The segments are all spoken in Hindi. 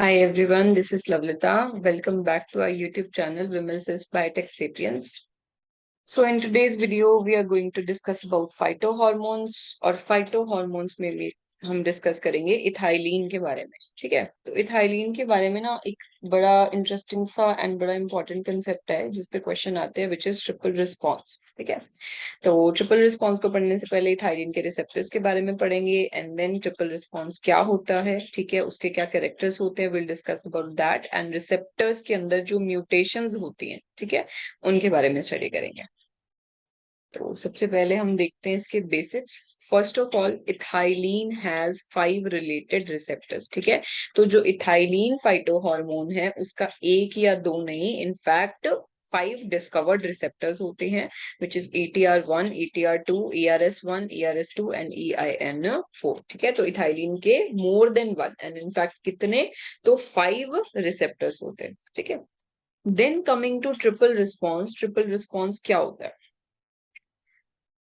Hi everyone, this is Lavlita. Welcome back to our YouTube channel, Women's Biotech Sapiens. So in today's video, we are going to discuss about phytohormones और phytohormones में भी हम डिस्कस करेंगे इथाइलिन के बारे में। ठीक है, तो इथाइलिन के बारे में ना एक बड़ा इंटरेस्टिंग सा एंड बड़ा इंपॉर्टेंट कंसेप्ट है जिसपे क्वेश्चन आते हैं विच इज ट्रिपल रिस्पॉन्स। ठीक है, तो ट्रिपल रिस्पॉन्स को पढ़ने से पहले थायराइड के रिसेप्टर्स के बारे में पढ़ेंगे एंड देन ट्रिपल रिस्पॉन्स क्या होता है, ठीक है, उसके क्या कैरेक्टर्स होते हैं, will discuss about that and receptors के अंदर जो म्यूटेशंस होती हैं, ठीक है, उनके बारे में स्टडी करेंगे। तो सबसे पहले हम देखते हैं इसके basics. First of all, ethylene has 5 related receptors. ठीक है, तो जो इथाइलिन फाइटोहार्मोन है उसका एक या दो नहीं, इनफैक्ट 5 डिस्कवर्ड रिसेप्टर्स होते हैं, which is ATR1, ATR2, ARS1, ARS2 and EIN4। ठीक है, तो इथाइलिन के more than one and in fact कितने, तो 5 रिसेप्टर्स होते हैं। ठीक है, then coming to triple response. Triple response क्या होता है?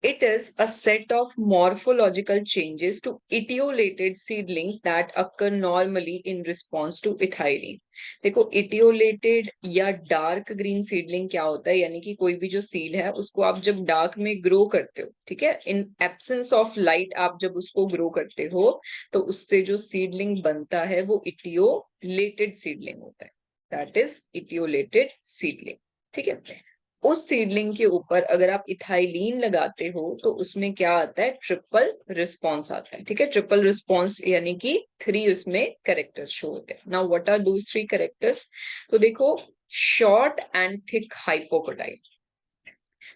It is a set of morphological changes to etiolated seedlings that occur normally in response to ethylene. देखो, etiolated या डार्क ग्रीन सीडलिंग क्या होता है, यानी कि कोई भी जो सीड है उसको आप जब डार्क में ग्रो करते हो, ठीक है, इन एब्सेंस ऑफ लाइट आप जब उसको ग्रो करते हो तो उससे जो सीडलिंग बनता है वो इटियोलेटेड सीडलिंग होता है। That is etiolated seedling. ठीक है, उस सीडलिंग के ऊपर अगर आप इथाइलिन लगाते हो तो उसमें क्या आता है, ट्रिपल रिस्पॉन्स आता है। ठीक है, ट्रिपल रिस्पॉन्स यानी कि 3 उसमें कैरेक्टर्स शो होते हैं। Now what are those 3 characters? तो देखो, शॉर्ट एंड थिक हाइपोकोटाइल।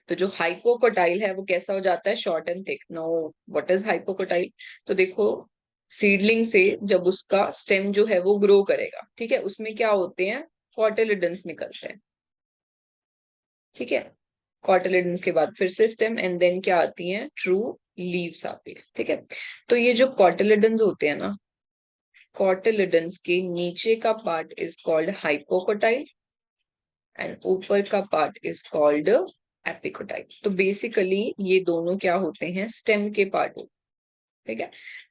तो जो हाइपोकोटाइल है वो कैसा हो जाता है, short and thick. No, what is hypocotyl? तो देखो, सीडलिंग से जब उसका स्टेम जो है वो ग्रो करेगा, ठीक है, उसमें क्या होते हैं, कॉटिलिडन्स निकलते हैं। ठीक है, कॉटिलिडन्स के बाद फिर से स्टेम एंड देन क्या आती हैं, ट्रू लीव्स आती है। ठीक है, तो ये जो कॉटिलिडन्स होते हैं ना, कॉटिलिडन्स के नीचे का part is called hypocotyl and ऊपर का पार्ट इज कॉल्ड एपिकोटाइल। तो बेसिकली ये दोनों क्या होते हैं, स्टेम के पार्ट होते हैं। ठीक है,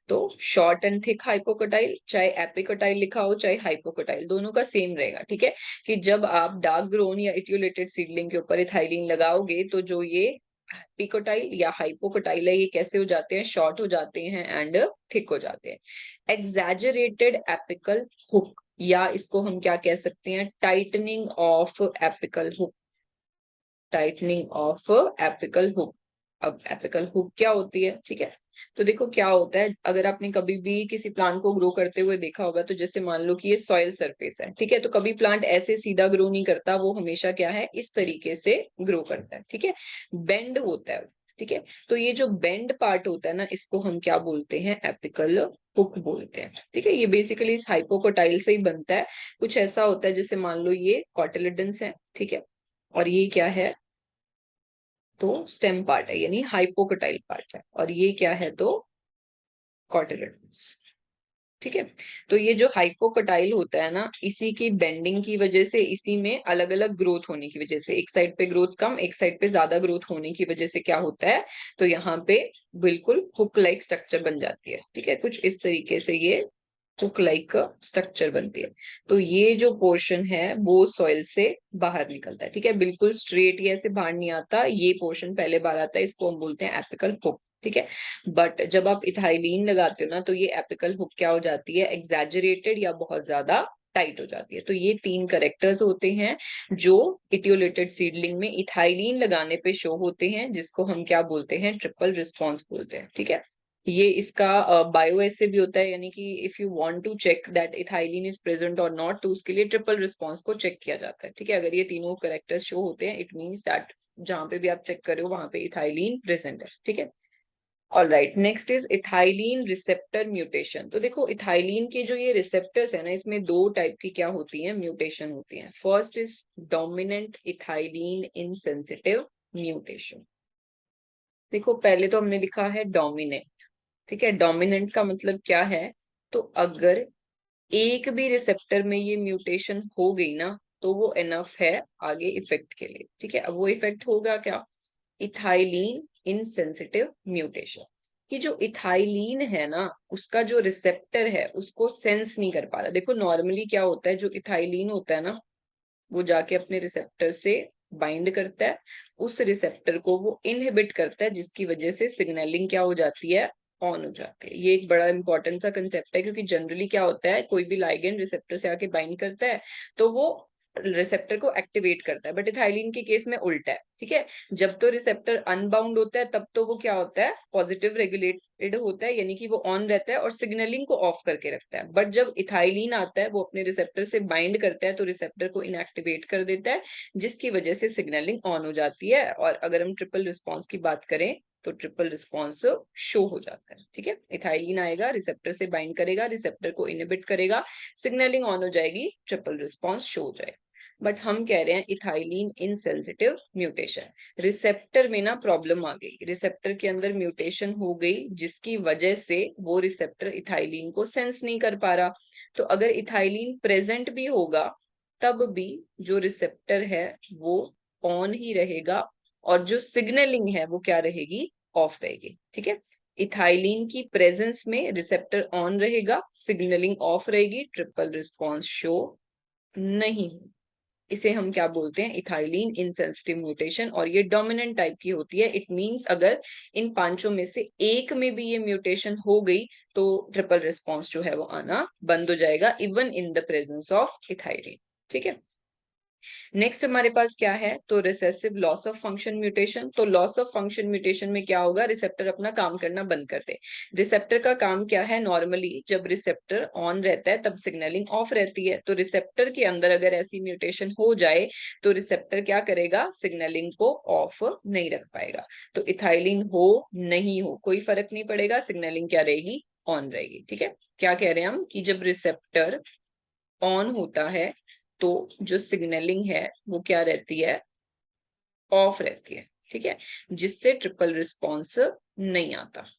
तो शॉर्ट एंड थिक हाइपोकोटाइल, चाहे एपिकोटाइल लिखा हो चाहे हाइपोकोटाइल, दोनों का सेम रहेगा। ठीक है, कि जब आप डार्क ग्रोन या इटियोलेटेड सीडलिंग के ऊपर इथाइलिन लगाओगे तो जो ये एपिकोटाइल या हाइपोकोटाइल है ये कैसे हो जाते हैं, शॉर्ट हो जाते हैं एंड थिक हो जाते हैं। एग्जैजरेटेड एपिकल हुक, या इसको हम क्या कह सकते हैं, tightening of apical hook. Tightening of apical hook. अब एपिकल हुक क्या होती है? ठीक है, तो देखो क्या होता है, अगर आपने कभी भी किसी प्लांट को ग्रो करते हुए देखा होगा, तो जैसे मान लो कि ये सॉइल सरफेस है, ठीक है, तो कभी प्लांट ऐसे सीधा ग्रो नहीं करता, वो हमेशा क्या है, इस तरीके से ग्रो करता है। ठीक है, बेंड होता है। ठीक है, तो ये जो बेंड पार्ट होता है ना, इसको हम क्या बोलते हैं, एपिकल हुक बोलते हैं। ठीक है, ये बेसिकली इस हाइपोकोटाइल से ही बनता है। कुछ ऐसा होता है जैसे मान लो ये कॉटिलिडन्स है, ठीक है, और ये क्या है, तो स्टेम पार्ट है यानी हाइपोकोटाइल पार्ट है, और ये क्या है, तो कॉटिलिडन्स। ठीक है, तो ये जो हाइपोकोटाइल होता है ना, इसी की बेंडिंग की वजह से, इसी में अलग अलग ग्रोथ होने की वजह से, एक साइड पे ग्रोथ कम एक साइड पे ज्यादा ग्रोथ होने की वजह से क्या होता है, तो यहाँ पे बिल्कुल हुक लाइक स्ट्रक्चर बन जाती है। ठीक है, कुछ इस तरीके से ये हुक लाइक स्ट्रक्चर बनती है। तो ये जो पोर्शन है वो सॉइल से बाहर निकलता है। ठीक है, बिल्कुल स्ट्रेट ही ऐसे बाहर नहीं आता, ये पोर्शन पहले बाहर आता है, इसको हम बोलते हैं एपिकल हुक। ठीक है, बट जब आप इथाइलिन लगाते हो ना, तो ये एपिकल हुक क्या हो जाती है, एग्जैजरेटेड या बहुत ज्यादा टाइट हो जाती है। तो ये 3 करेक्टर्स होते हैं जो इटियोलेटेड सीडलिंग में इथाइलिन लगाने पे शो होते हैं, जिसको हम क्या बोलते हैं, ट्रिपल रिस्पॉन्स बोलते हैं। ठीक है, ये इसका बायो एसे भी होता है, यानी कि if you want to check that ethylene is present और नॉट, तो उसके लिए ट्रिपल रिस्पॉन्स को चेक किया जाता है। ठीक है, अगर ये तीनों करेक्टर्स शो होते हैं, इट मींस दैट जहां पे भी आप चेक कर रहे हो वहां पे इथाइलिन प्रेजेंट है। ठीक है, all right, next is ethylene receptor mutation. तो देखो, इथाइलिन के जो ये रिसेप्टर्स है ना, इसमें 2 टाइप की क्या होती हैं, म्यूटेशन होती हैं। First is dominant ethylene insensitive mutation. देखो, पहले तो हमने लिखा है डोमिनेंट। ठीक है, डोमिनेंट का मतलब क्या है, तो अगर एक भी रिसेप्टर में ये म्यूटेशन हो गई ना, तो वो इनफ है आगे इफेक्ट के लिए। ठीक है, अब वो इफेक्ट होगा क्या, इथाइलिन इनसेंसिटिव म्यूटेशन। कि जो इथाइलीन है ना, उसका जो रिसेप्टर है उसको सेंस नहीं कर पा रहा। देखो नॉर्मली क्या होता है, जो इथाइलीन होता है ना, वो जाके अपने रिसेप्टर से बाइंड करता है, उस रिसेप्टर को वो इनहिबिट करता है, जिसकी वजह से सिग्नलिंग क्या हो जाती है, ऑन हो जाती है। ये एक बड़ा इंपॉर्टेंट सा कंसेप्ट है, क्योंकि जनरली क्या होता है, कोई भी लाइगेंड रिसेप्टर से आके बाइंड करता है तो वो रिसेप्टर को एक्टिवेट करता है, बट इथाइलिन के केस में उल्टा है। ठीक है, जब तो रिसेप्टर अनबाउंड होता है तब तो वो क्या होता है, पॉजिटिव रेगुलेटेड होता है, यानी कि वो ऑन रहता है और सिग्नलिंग को ऑफ करके रखता है। बट जब इथाइलिन आता है, वो अपने रिसेप्टर से बाइंड करता है तो रिसेप्टर को इनएक्टिवेट कर देता है, जिसकी वजह से सिग्नलिंग ऑन हो जाती है। और अगर हम ट्रिपल रिस्पॉन्स की बात करें तो ट्रिपल रिस्पॉन्स शो हो जाता है। ठीक है, इथाइलिन आएगा, रिसेप्टर से बाइंड करेगा, रिसेप्टर को इनहिबिट करेगा, सिग्नलिंग ऑन हो जाएगी, ट्रिपल रिस्पॉन्स शो हो जाएगा। बट हम कह रहे हैं इथाइलिन इनसेंसिटिव म्यूटेशन, रिसेप्टर में ना प्रॉब्लम आ गई, रिसेप्टर के अंदर म्यूटेशन हो गई, जिसकी वजह से वो रिसेप्टर इथाइलिन को सेंस नहीं कर पा रहा। तो अगर इथाइलिन प्रेजेंट भी होगा तब भी जो रिसेप्टर है वो ऑन ही रहेगा, और जो सिग्नलिंग है वो क्या रहेगी, ऑफ रहेगी। ठीक है, इथाइलिन की प्रेजेंस में रिसेप्टर ऑन रहेगा, सिग्नलिंग ऑफ रहेगी, ट्रिपल रिस्पॉन्स शो नहीं। इसे हम क्या बोलते हैं, इथाइलिन इनसेंसिटिव म्यूटेशन, और ये डोमिनेंट टाइप की होती है। इट मींस अगर इन पांचों में से एक में भी ये म्यूटेशन हो गई तो ट्रिपल रिस्पॉन्स जो है वो आना बंद हो जाएगा, even in the presence of ethylene. ठीक है, नेक्स्ट हमारे पास क्या है, तो recessive loss of function mutation. तो लॉस ऑफ फंक्शन म्यूटेशन में क्या होगा, रिसेप्टर अपना काम करना बंद कर दे। रिसेप्टर का काम क्या है, नॉर्मली जब रिसेप्टर ऑन रहता है तब सिग्नलिंग ऑफ रहती है, तो रिसेप्टर के अंदर अगर ऐसी म्यूटेशन हो जाए तो रिसेप्टर क्या करेगा, सिग्नलिंग को ऑफ नहीं रख पाएगा। तो इथाइलिन हो नहीं हो कोई फर्क नहीं पड़ेगा, सिग्नलिंग क्या रहेगी, ऑन रहेगी। ठीक है, क्या कह रहे हैं हम, कि जब रिसेप्टर ऑन होता है तो जो सिग्नलिंग है वो क्या रहती है, ऑफ रहती है। ठीक है, जिससे ट्रिपल रिस्पॉन्स नहीं आता।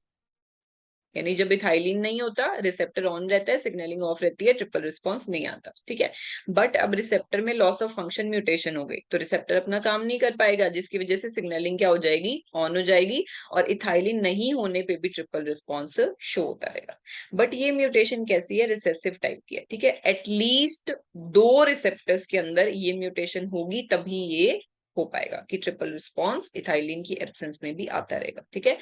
यानी जब इथाइलिन नहीं होता, रिसेप्टर ऑन रहता है, सिग्नलिंग ऑफ रहती है, ट्रिपल रिस्पॉन्स नहीं आता। ठीक है, बट अब रिसेप्टर में लॉस ऑफ फंक्शन म्यूटेशन हो गई तो रिसेप्टर अपना काम नहीं कर पाएगा, जिसकी वजह से सिग्नलिंग क्या हो जाएगी, ऑन हो जाएगी, और इथाइलिन नहीं होने पे भी ट्रिपल रिस्पॉन्स शो होता रहेगा। बट ये म्यूटेशन कैसी है, रिसेसिव टाइप की है। ठीक है, एटलीस्ट दो रिसेप्टर्स के अंदर ये म्यूटेशन होगी तभी ये हो पाएगा कि ट्रिपल रिस्पॉन्स इथाइलिन की एब्सेंस में भी आता रहेगा। ठीक है,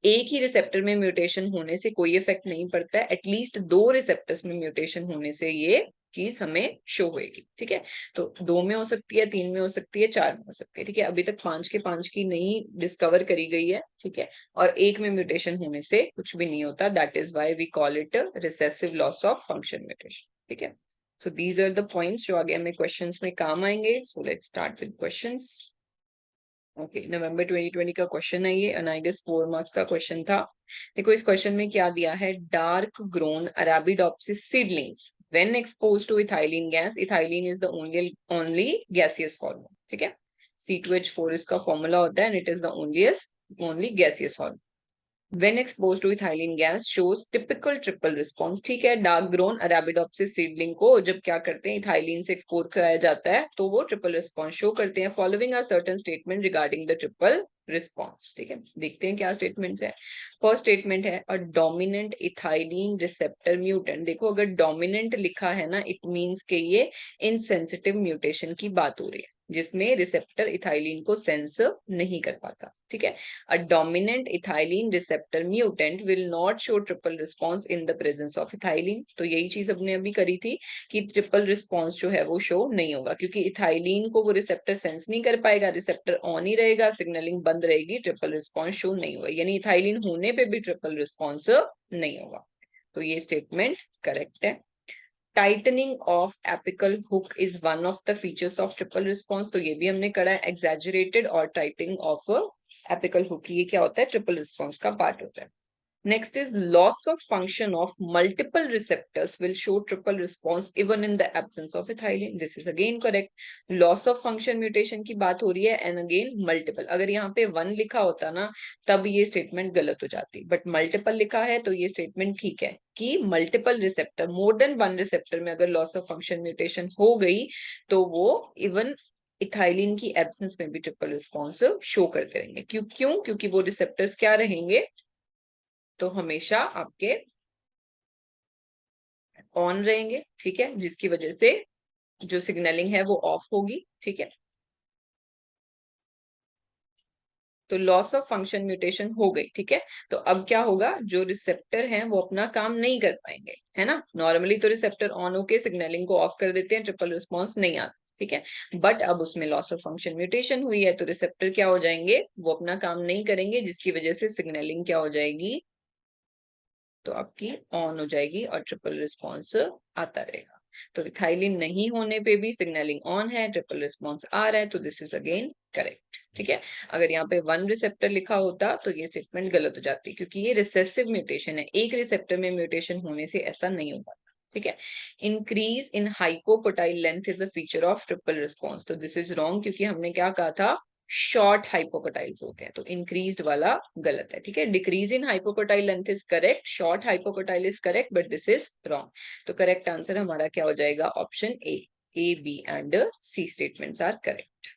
एक ही रिसेप्टर में म्यूटेशन होने से कोई इफेक्ट नहीं पड़ता है, एटलीस्ट दो रिसेप्टर्स में म्यूटेशन होने से ये चीज हमें शो होगी। ठीक है, तो दो में हो सकती है, तीन में हो सकती है, चार में हो सकती है। ठीक है, अभी तक पांच के पांच की नहीं डिस्कवर करी गई है। ठीक है, और एक में म्यूटेशन होने से कुछ भी नहीं होता, that is why we call it recessive loss of function mutation. ठीक है, so these are the points जो आगे हमें क्वेश्चंस में काम आएंगे। so let's start with questions. Okay, नवंबर 2020 का क्वेश्चन है ये, एंड आई गेस 4 मार्क्स का क्वेश्चन था। देखो इस क्वेश्चन में क्या दिया है, dark grown arabidopsis seedlings when exposed to ethylene gas, ethylene is the only gaseous hormone. ठीक है, C2H4 इसका फॉर्मूला होता है, and it is the only gaseous hormone. When exposed to ethylene gas shows typical triple response। ठीक है, डार्क ग्रोन अराबिडोप्सिस सीडलिंग को जब क्या करते हैं, इथाइलिन से एक्सपोज कराया जाता है तो वो ट्रिपल रिस्पॉन्स शो करते हैं। Following are certain statement regarding the triple response. ठीक है, देखते हैं क्या स्टेटमेंट्स है। फर्स्ट स्टेटमेंट है, a dominant ethylene receptor mutant. देखो अगर डोमिनेंट लिखा है ना, इट मीन्स के ये इनसेंसिटिव म्यूटेशन की बात हो रही है, जिसमें रिसेप्टर इथाइलिन को सेंस नहीं कर पाता। ठीक है, a dominant ethylene receptor mutant will not show triple response in the presence of ethylene। तो यही चीज हमने अभी करी थी कि ट्रिपल रिस्पॉन्स जो है वो शो नहीं होगा, क्योंकि इथाइलिन को वो रिसेप्टर सेंस नहीं कर पाएगा, रिसेप्टर ऑन ही रहेगा, सिग्नलिंग बंद रहेगी, ट्रिपल रिस्पॉन्स शो नहीं होगा, यानी इथाइलिन होने पे भी ट्रिपल रिस्पॉन्स नहीं होगा। तो ये स्टेटमेंट करेक्ट है। Tightening of apical hook is one of the features of triple response. तो ये भी हमने करा है, एग्जैजरेटेड और टाइटनिंग ऑफ एपिकल हुक, ये क्या होता है, ट्रिपल रिस्पॉन्स का पार्ट होता है। Next is loss of function of multiple receptors will show triple response even in the absence of ethylene। This is again correct। Loss of function mutation की बात हो रही है, and again multiple। अगर यहाँ पे one लिखा होता ना तब ये स्टेटमेंट गलत हो जाती, बट मल्टीपल लिखा है तो ये स्टेटमेंट ठीक है कि मल्टीपल रिसेप्टर, मोर देन वन रिसेप्टर में अगर लॉस ऑफ फंक्शन म्यूटेशन हो गई तो वो इवन इथाइलिन की एब्सेंस में भी ट्रिपल रिस्पॉन्स शो करते रहेंगे। क्यों क्योंकि वो रिसेप्टर्स क्या रहेंगे, तो हमेशा आपके ऑन रहेंगे, ठीक है, जिसकी वजह से जो सिग्नलिंग है वो ऑफ होगी, ठीक है। तो लॉस ऑफ फंक्शन म्यूटेशन हो गई, ठीक है। तो अब क्या होगा, जो रिसेप्टर हैं वो अपना काम नहीं कर पाएंगे, है ना। नॉर्मली तो रिसेप्टर ऑन होके सिग्नलिंग को ऑफ कर देते हैं, ट्रिपल रिस्पॉन्स नहीं आता, ठीक है। बट अब उसमें लॉस ऑफ फंक्शन म्यूटेशन हुई है, तो रिसेप्टर क्या हो जाएंगे, वो अपना काम नहीं करेंगे, जिसकी वजह से सिग्नलिंग क्या हो जाएगी, तो आपकी ऑन हो जाएगी और ट्रिपल रिस्पॉन्स आता रहेगा। तो इथाइलिन नहीं होने पे भी सिग्नलिंग ऑन है, ट्रिपल रिस्पॉन्स आ रहा है, तो दिस इज अगेन करेक्ट, ठीक है। अगर यहाँ पे वन रिसेप्टर लिखा होता तो ये स्टेटमेंट गलत हो जाती, क्योंकि ये रिसेसिव म्यूटेशन है, एक रिसेप्टर में म्यूटेशन होने से ऐसा नहीं होता, ठीक है। Increase in hypocotyl length is a feature of triple response, तो दिस इज रॉन्ग, क्योंकि हमने क्या कहा था, शॉर्ट हाइपोकोटाइल्स होते हैं, तो इंक्रीज्ड वाला गलत है, ठीक है। Decrease in hypocotyl length is correct, short hypocotyl is correct, but this is wrong. तो करेक्ट आंसर हमारा क्या हो जाएगा, option A B and C statements are correct.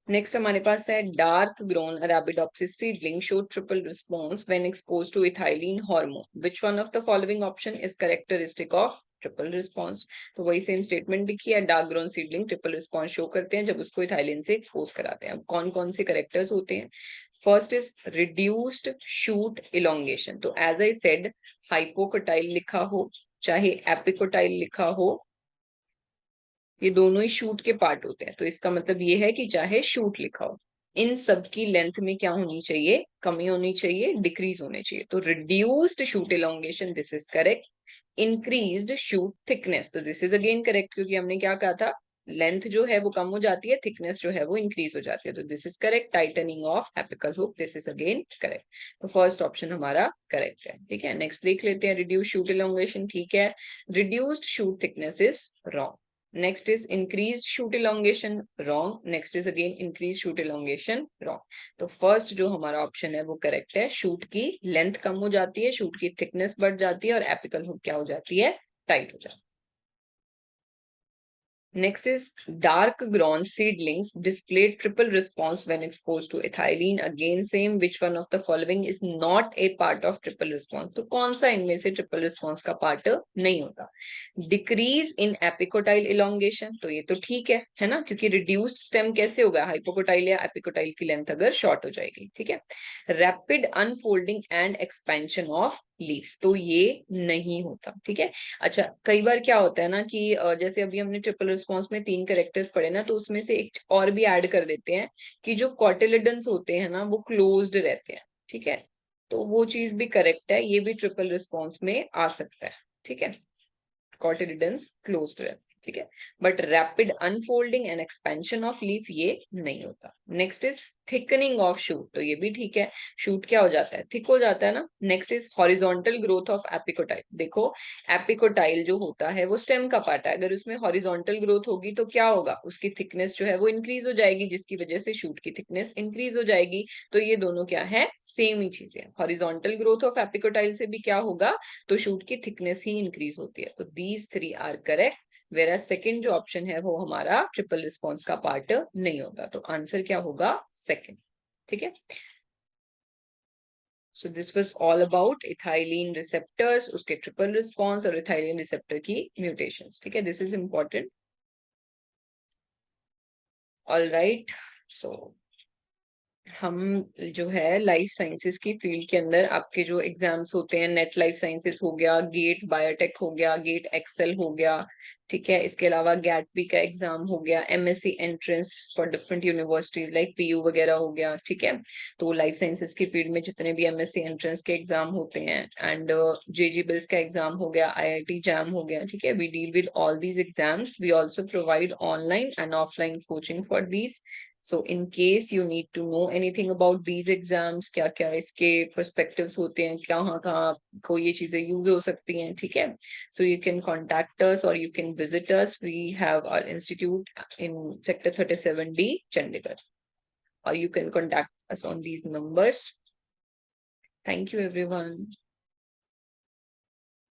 Next हमारे पास है dark grown Arabidopsis seedling show triple response when exposed to ethylene hormone, which one of the following option is characteristic of triple response. तो वही सेम स्टेटमेंट लिखी है, dark grown seedling triple response show करते हैं जब उसको इथाइलिन से एक्सपोज कराते हैं। अब कौन कौन से करेक्टर्स होते हैं, first is reduced shoot elongation, तो एज आई सेड, हाइपोकोटाइल लिखा हो चाहे एपिकोटाइल लिखा हो, ये दोनों ही शूट के पार्ट होते हैं, तो इसका मतलब ये है कि चाहे शूट लिखा हो, इन सब की लेंथ में क्या होनी चाहिए, कमी होनी चाहिए, डिक्रीज होने चाहिए। तो reduced shoot elongation, this is correct. Increased shoot thickness, तो दिस इज अगेन करेक्ट, क्योंकि हमने क्या कहा था, लेंथ जो है वो कम हो जाती है, थिकनेस जो है वो इंक्रीज हो जाती है, तो this is correct. Tightening of apical hook, this is again correct. तो फर्स्ट ऑप्शन हमारा करेक्ट है, ठीक है। नेक्स्ट देख लेते हैं, रिड्यूस शूट इलोंगेशन, ठीक है। Reduced shoot thickness is wrong. Next is increased shoot elongation, wrong. Next is again increased shoot elongation, wrong. तो फर्स्ट जो हमारा ऑप्शन है वो करेक्ट है, शूट की लेंथ कम हो जाती है, शूट की थिकनेस बढ़ जाती है और एपिकल हुक क्या हो जाती है, टाइट हो जाती है। Next is dark grown seedlings displayed triple response when exposed to ethylene. Again same, which one of the following is not a part of triple response? तो कौन सा इनमें से triple response का part नहीं होता? Decrease in apicotyl elongation, तो ये तो ठीक है ना, क्योंकि reduced stem कैसे होगा, hypocotyl या apicotyl की लेंथ अगर शॉर्ट हो जाएगी, ठीक है। Rapid unfolding and expansion of leaves, तो ये नहीं होता, ठीक है। अच्छा, कई बार क्या होता है ना कि जैसे अभी हमने ट्रिपल रिस्पॉन्स में 3 कैरेक्टर्स पढ़े ना, तो उसमें से एक और भी ऐड कर देते हैं कि जो कॉटिलिडन्स होते हैं ना वो क्लोज्ड रहते हैं, ठीक है। तो वो चीज भी करेक्ट है, ये भी ट्रिपल रिस्पॉन्स में आ सकता है, ठीक है। कॉटिलिडन्स क्लोज्ड रहते हैं, ठीक है। But rapid unfolding and expansion of leaf ये नहीं होता। Next is thickening of shoot, तो ये भी ठीक है, शूट क्या हो जाता है, थिक हो जाता है ना। Next is horizontal growth of epicotyl, देखो एपिकोटाइल जो होता है वो स्टेम का पार्ट है, अगर उसमें हॉरिजॉन्टल ग्रोथ होगी तो क्या होगा, उसकी थिकनेस जो है वो इंक्रीज हो जाएगी, जिसकी वजह से शूट की थिकनेस इंक्रीज हो जाएगी। तो ये दोनों क्या है, सेम ही चीजें, हॉरिजॉन्टल ग्रोथ ऑफ एपिकोटाइल से भी क्या होगा, तो शूट की थिकनेस ही इंक्रीज होती है। तो दीज थ्री आर करेक्ट, वेरा सेकेंड जो ऑप्शन है वो हमारा ट्रिपल रिस्पॉन्स का पार्ट नहीं होता, तो आंसर क्या होगा, सेकेंड, ठीक है। So this was all about ethylene receptors, उसके ट्रिपल रिस्पॉन्स और इथाइलिन रिसेप्टर की म्यूटेशंस, ठीक है। This is important, all right. So हम जो है लाइफ साइंसेस की फील्ड के अंदर आपके जो एग्जाम्स होते हैं, नेट लाइफ साइंसेस हो गया, गेट बायोटेक हो गया, गेट एक्सेल हो गया, ठीक है। इसके अलावा गैट बी का एग्जाम हो गया, MSc entrance for different universities like PU वगैरह हो गया, ठीक है। तो लाइफ साइंसेस की फील्ड में जितने भी एमएससी एंट्रेंस के एग्जाम होते हैं एंड जेजी बिल्स का एग्जाम हो गया, आईआईटी जैम हो गया, ठीक है, we deal with all these exams. We also provide online and offline coaching for these. So in case you need to know anything about these exams, क्या क्या इसके perspectives होते हैं, कहाँ कहाँ को ये चीजें यूज हो सकती हैं, ठीक है। So you can contact us or you can visit us. We have our institute in Sector 37D, Chandigarh. Or you can contact us on these numbers. Thank you, everyone.